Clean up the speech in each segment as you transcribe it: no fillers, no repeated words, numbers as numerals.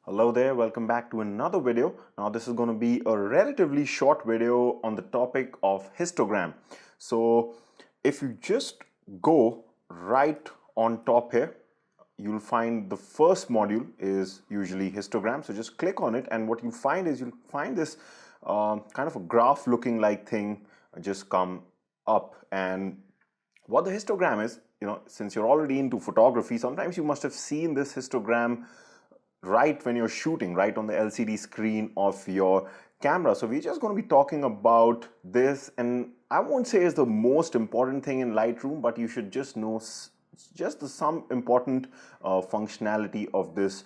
Hello there, welcome back to another video. Now this is going to be a relatively short video on the topic of histogram. So if you just go right on top here, you'll find the first module is usually histogram. So just click on it, and what you find is you'll find this kind of a graph looking like thing just come up. And what the histogram is, since you're already into photography, sometimes you must have seen this histogram right when you're shooting, right on the LCD screen of your camera. So we're just going to be talking about this, and I won't say it's the most important thing in Lightroom, but you should just know just some important functionality of this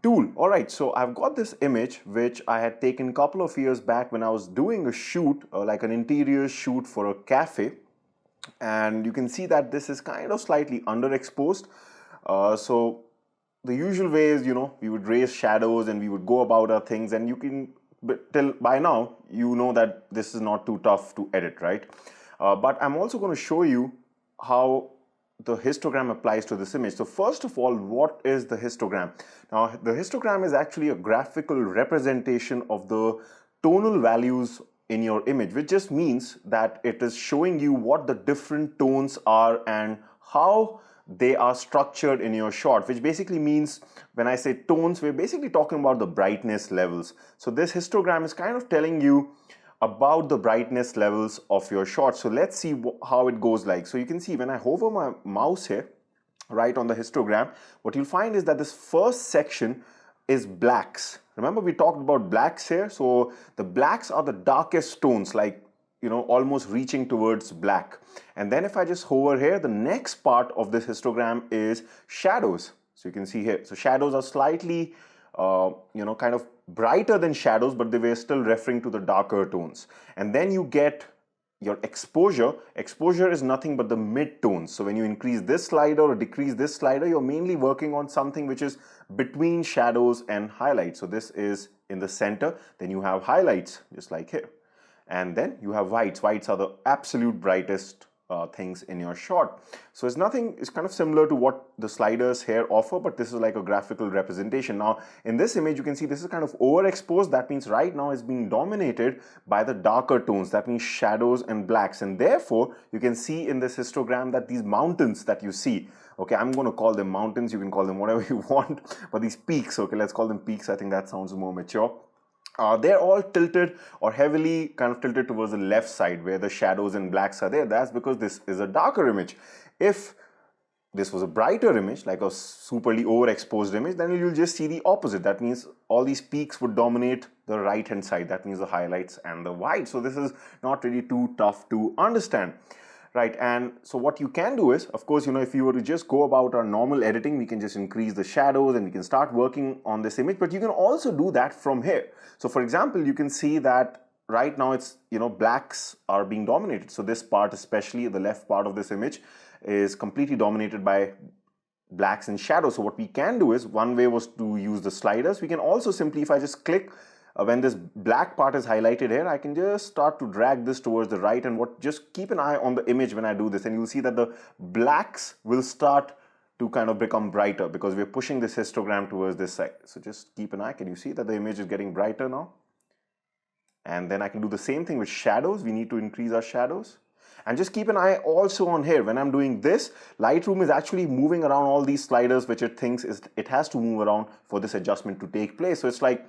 tool. All right, so I've got this image which I had taken a couple of years back when I was doing a shoot, like an interior shoot for a cafe, and you can see that this is kind of slightly underexposed. So the usual way is, we would raise shadows and we would go about our things, and you can, but till by now, you know that this is not too tough to edit, right? But I'm also going to show you how the histogram applies to this image. So first of all, what is the histogram? Now, the histogram is actually a graphical representation of the tonal values in your image, which just means that it is showing you what the different tones are and how they are structured in your shot, which basically means when I say tones, we're basically talking about the brightness levels. So this histogram is kind of telling you about the brightness levels of your shot. So let's see how it goes like. So you can see when I hover my mouse here, right on the histogram, what you'll find is that this first section is blacks. Remember we talked about blacks here? So the blacks are the darkest tones, like almost reaching towards black. And then if I just hover here, the next part of this histogram is shadows. So you can see here, so shadows are slightly, kind of brighter than shadows, but they were still referring to the darker tones. And then you get your exposure. Exposure is nothing but the mid-tones. So when you increase this slider or decrease this slider, you're mainly working on something which is between shadows and highlights. So this is in the center. Then you have highlights, just like here. And then you have whites. Whites are the absolute brightest things in your shot. So it's kind of similar to what the sliders here offer, but this is like a graphical representation. Now, in this image, you can see this is kind of overexposed. That means right now it's being dominated by the darker tones. That means shadows and blacks. And therefore, you can see in this histogram that these mountains that you see, okay, I'm going to call them mountains. You can call them whatever you want, but these peaks, okay, let's call them peaks. I think that sounds more mature. They're all tilted or heavily kind of tilted towards the left side where the shadows and blacks are there. That's because this is a darker image. If this was a brighter image, like a superly overexposed image, then you'll just see the opposite. That means all these peaks would dominate the right hand side. That means the highlights and the white. So this is not really too tough to understand. Right, and so what you can do is, of course, if you were to just go about our normal editing, we can just increase the shadows and we can start working on this image, but you can also do that from here. So for example, you can see that right now it's, blacks are being dominated. So this part, especially the left part of this image, is completely dominated by blacks and shadows. So what we can do is, one way was to use the sliders. We can also simply, if I just click when this black part is highlighted here, I can just start to drag this towards the right, and just keep an eye on the image when I do this, and you'll see that the blacks will start to kind of become brighter because we're pushing this histogram towards this side. So just keep an eye. Can you see that the image is getting brighter now? And then I can do the same thing with shadows. We need to increase our shadows. And just keep an eye also on here. When I'm doing this, Lightroom is actually moving around all these sliders, which it thinks it has to move around for this adjustment to take place. So it's like,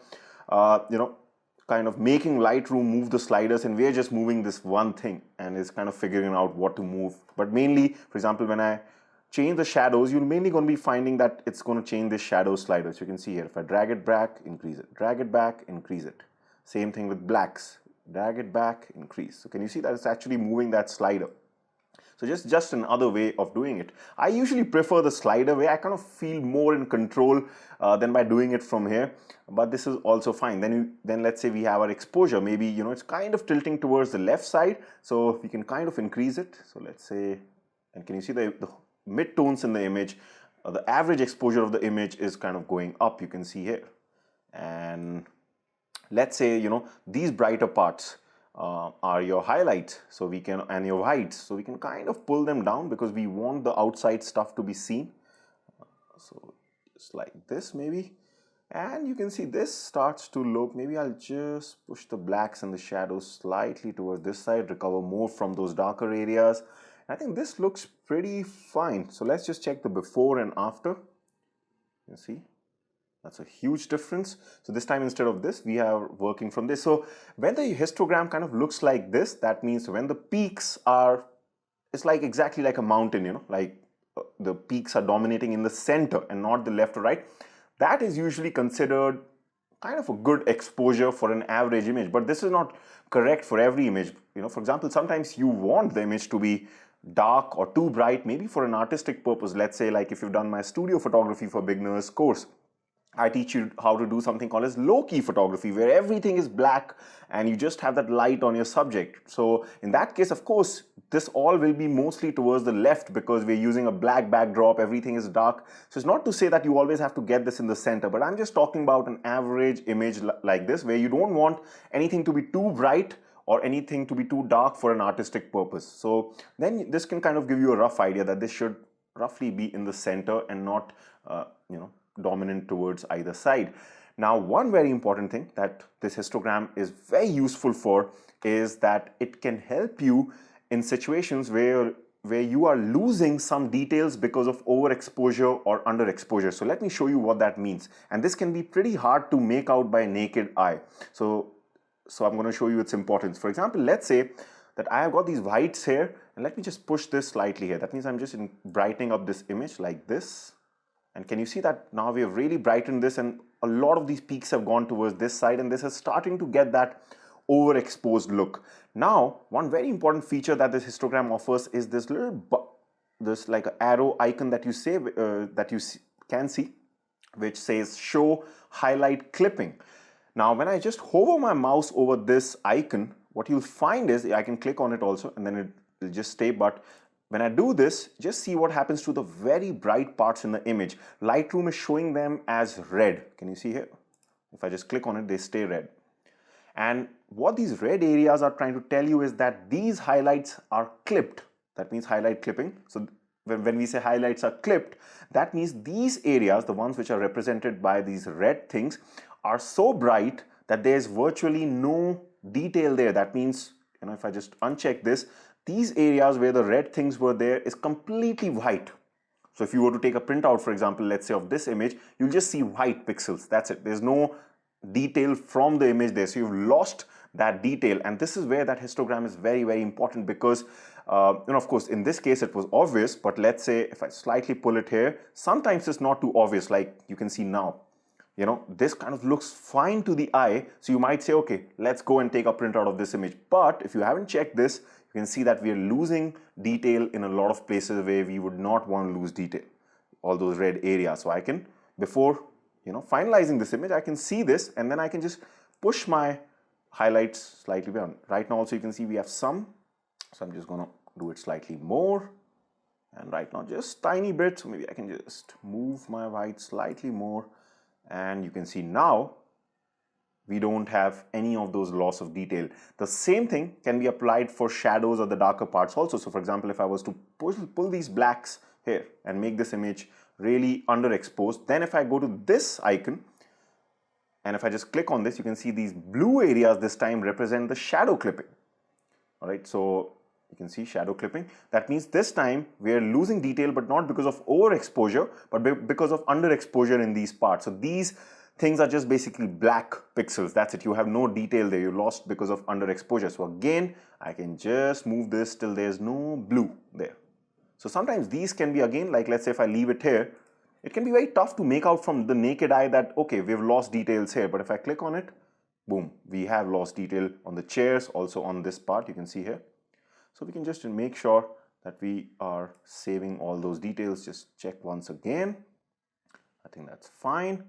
kind of making Lightroom move the sliders, and we're just moving this one thing, and it's kind of figuring out what to move. But mainly, for example, when I change the shadows, you're mainly going to be finding that it's going to change the shadow slider. So you can see here, if I drag it back, increase it, drag it back, increase it. Same thing with blacks, drag it back, increase. So can you see that it's actually moving that slider? So just another way of doing it. I usually prefer the slider way. I kind of feel more in control than by doing it from here. But this is also fine. Then let's say we have our exposure. Maybe it's kind of tilting towards the left side. So we can kind of increase it. So let's say, and can you see the mid-tones in the image? The average exposure of the image is kind of going up. You can see here. And let's say these brighter parts are your highlights, so we can, and your whites, so we can kind of pull them down because we want the outside stuff to be seen. So just like this maybe, And you can see this starts to look, maybe I'll just push the blacks and the shadows slightly toward this side, recover more from those darker areas. I think this looks pretty fine. So let's just check the before and after. You see, that's a huge difference. So this time instead of this, we are working from this. So when the histogram kind of looks like this, that means when the peaks are, it's like exactly like a mountain, you know, like the peaks are dominating in the center and not the left or right. That is usually considered kind of a good exposure for an average image, but this is not correct for every image. You know, for example, sometimes you want the image to be dark or too bright, maybe for an artistic purpose. Let's say like if you've done my studio photography for beginners course, I teach you how to do something called as low-key photography, where everything is black and you just have that light on your subject. So in that case, of course, this all will be mostly towards the left because we're using a black backdrop, everything is dark. So it's not to say that you always have to get this in the center, but I'm just talking about an average image like this, where you don't want anything to be too bright or anything to be too dark for an artistic purpose. So then this can kind of give you a rough idea that this should roughly be in the center and not, you know, dominant towards either side. Now, one very important thing that this histogram is very useful for is that it can help you in situations where you are losing some details because of overexposure or underexposure. So let me show you what that means. And this can be pretty hard to make out by naked eye. So I'm going to show you its importance. For example, let's say that I have got these whites here, and let me just push this slightly here. That means I'm just brightening up this image like this. And can you see that now we have really brightened this, and a lot of these peaks have gone towards this side, and this is starting to get that overexposed look. Now, one very important feature that this histogram offers is this this like an arrow icon that you can see, which says show highlight clipping. Now, when I just hover my mouse over this icon, what you'll find is I can click on it also, and then it will just stay. But when I do this, just see what happens to the very bright parts in the image. Lightroom is showing them as red. Can you see here? If I just click on it, they stay red. And what these red areas are trying to tell you is that these highlights are clipped. That means highlight clipping. So when we say highlights are clipped, that means these areas, the ones which are represented by these red things, are so bright that there's virtually no detail there. That means, you know, if I just uncheck this, these areas where the red things were there is completely white. So if you were to take a printout, for example, let's say of this image, you'll just see white pixels. That's it. There's no detail from the image there. So you've lost that detail. And this is where that histogram is very, very important because, you know, of course, in this case, it was obvious. But let's say if I slightly pull it here, sometimes it's not too obvious, like you can see now. You know, this kind of looks fine to the eye. So you might say, okay, let's go and take a printout of this image. But if you haven't checked this, you can see that we are losing detail in a lot of places where we would not want to lose detail, all those red areas. So I can, before, you know, finalizing this image, I can see this and then I can just push my highlights slightly down. Right now also you can see we have some, so I'm just going to do it slightly more. And right now just tiny bit, so maybe I can just move my white slightly more. And you can see now we don't have any of those loss of detail. The same thing can be applied for shadows or the darker parts also. So for example, if I was to pull these blacks here and make this image really underexposed, then if I go to this icon and if I just click on this, you can see these blue areas this time represent the shadow clipping. All right, so you can see shadow clipping. That means this time we are losing detail, but not because of overexposure, but because of underexposure in these parts. So these things are just basically black pixels. That's it. You have no detail there. You lost because of underexposure. So again, I can just move this till there's no blue there. So sometimes these can be, again, like let's say if I leave it here, it can be very tough to make out from the naked eye that, okay, we've lost details here. But if I click on it, boom, we have lost detail on the chairs, also on this part, you can see here. So we can just make sure that we are saving all those details. Just check once again. I think that's fine.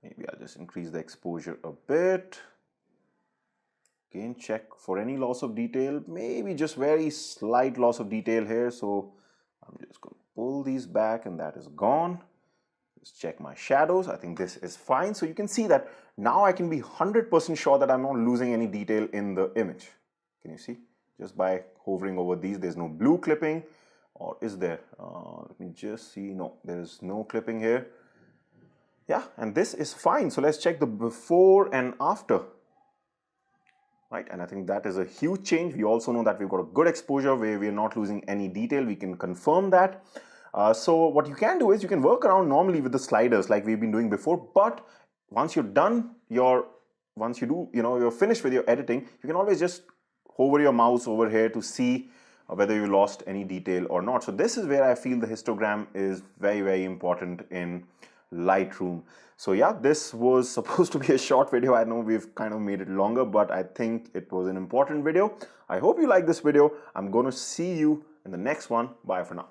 Maybe I'll just increase the exposure a bit. Again, check for any loss of detail. Maybe just very slight loss of detail here. So I'm just going to pull these back and that is gone. Just check my shadows. I think this is fine. So you can see that now I can be 100% sure that I'm not losing any detail in the image. Can you see? Just by hovering over these, there's no blue clipping, or is there? Let me just see. No, there is no clipping here. Yeah, and this is fine. So let's check the before and after. Right, and I think that is a huge change. We also know that we've got a good exposure where we're not losing any detail. We can confirm that. So what you can do is you can work around normally with the sliders like we've been doing before, but once you're done once you do, you're finished with your editing, you can always just hover your mouse over here to see whether you lost any detail or not. So this is where I feel the histogram is very, very important in Lightroom. So yeah, this was supposed to be a short video. I know we've kind of made it longer, but I think it was an important video. I hope you like this video. I'm going to see you in the next one. Bye for now.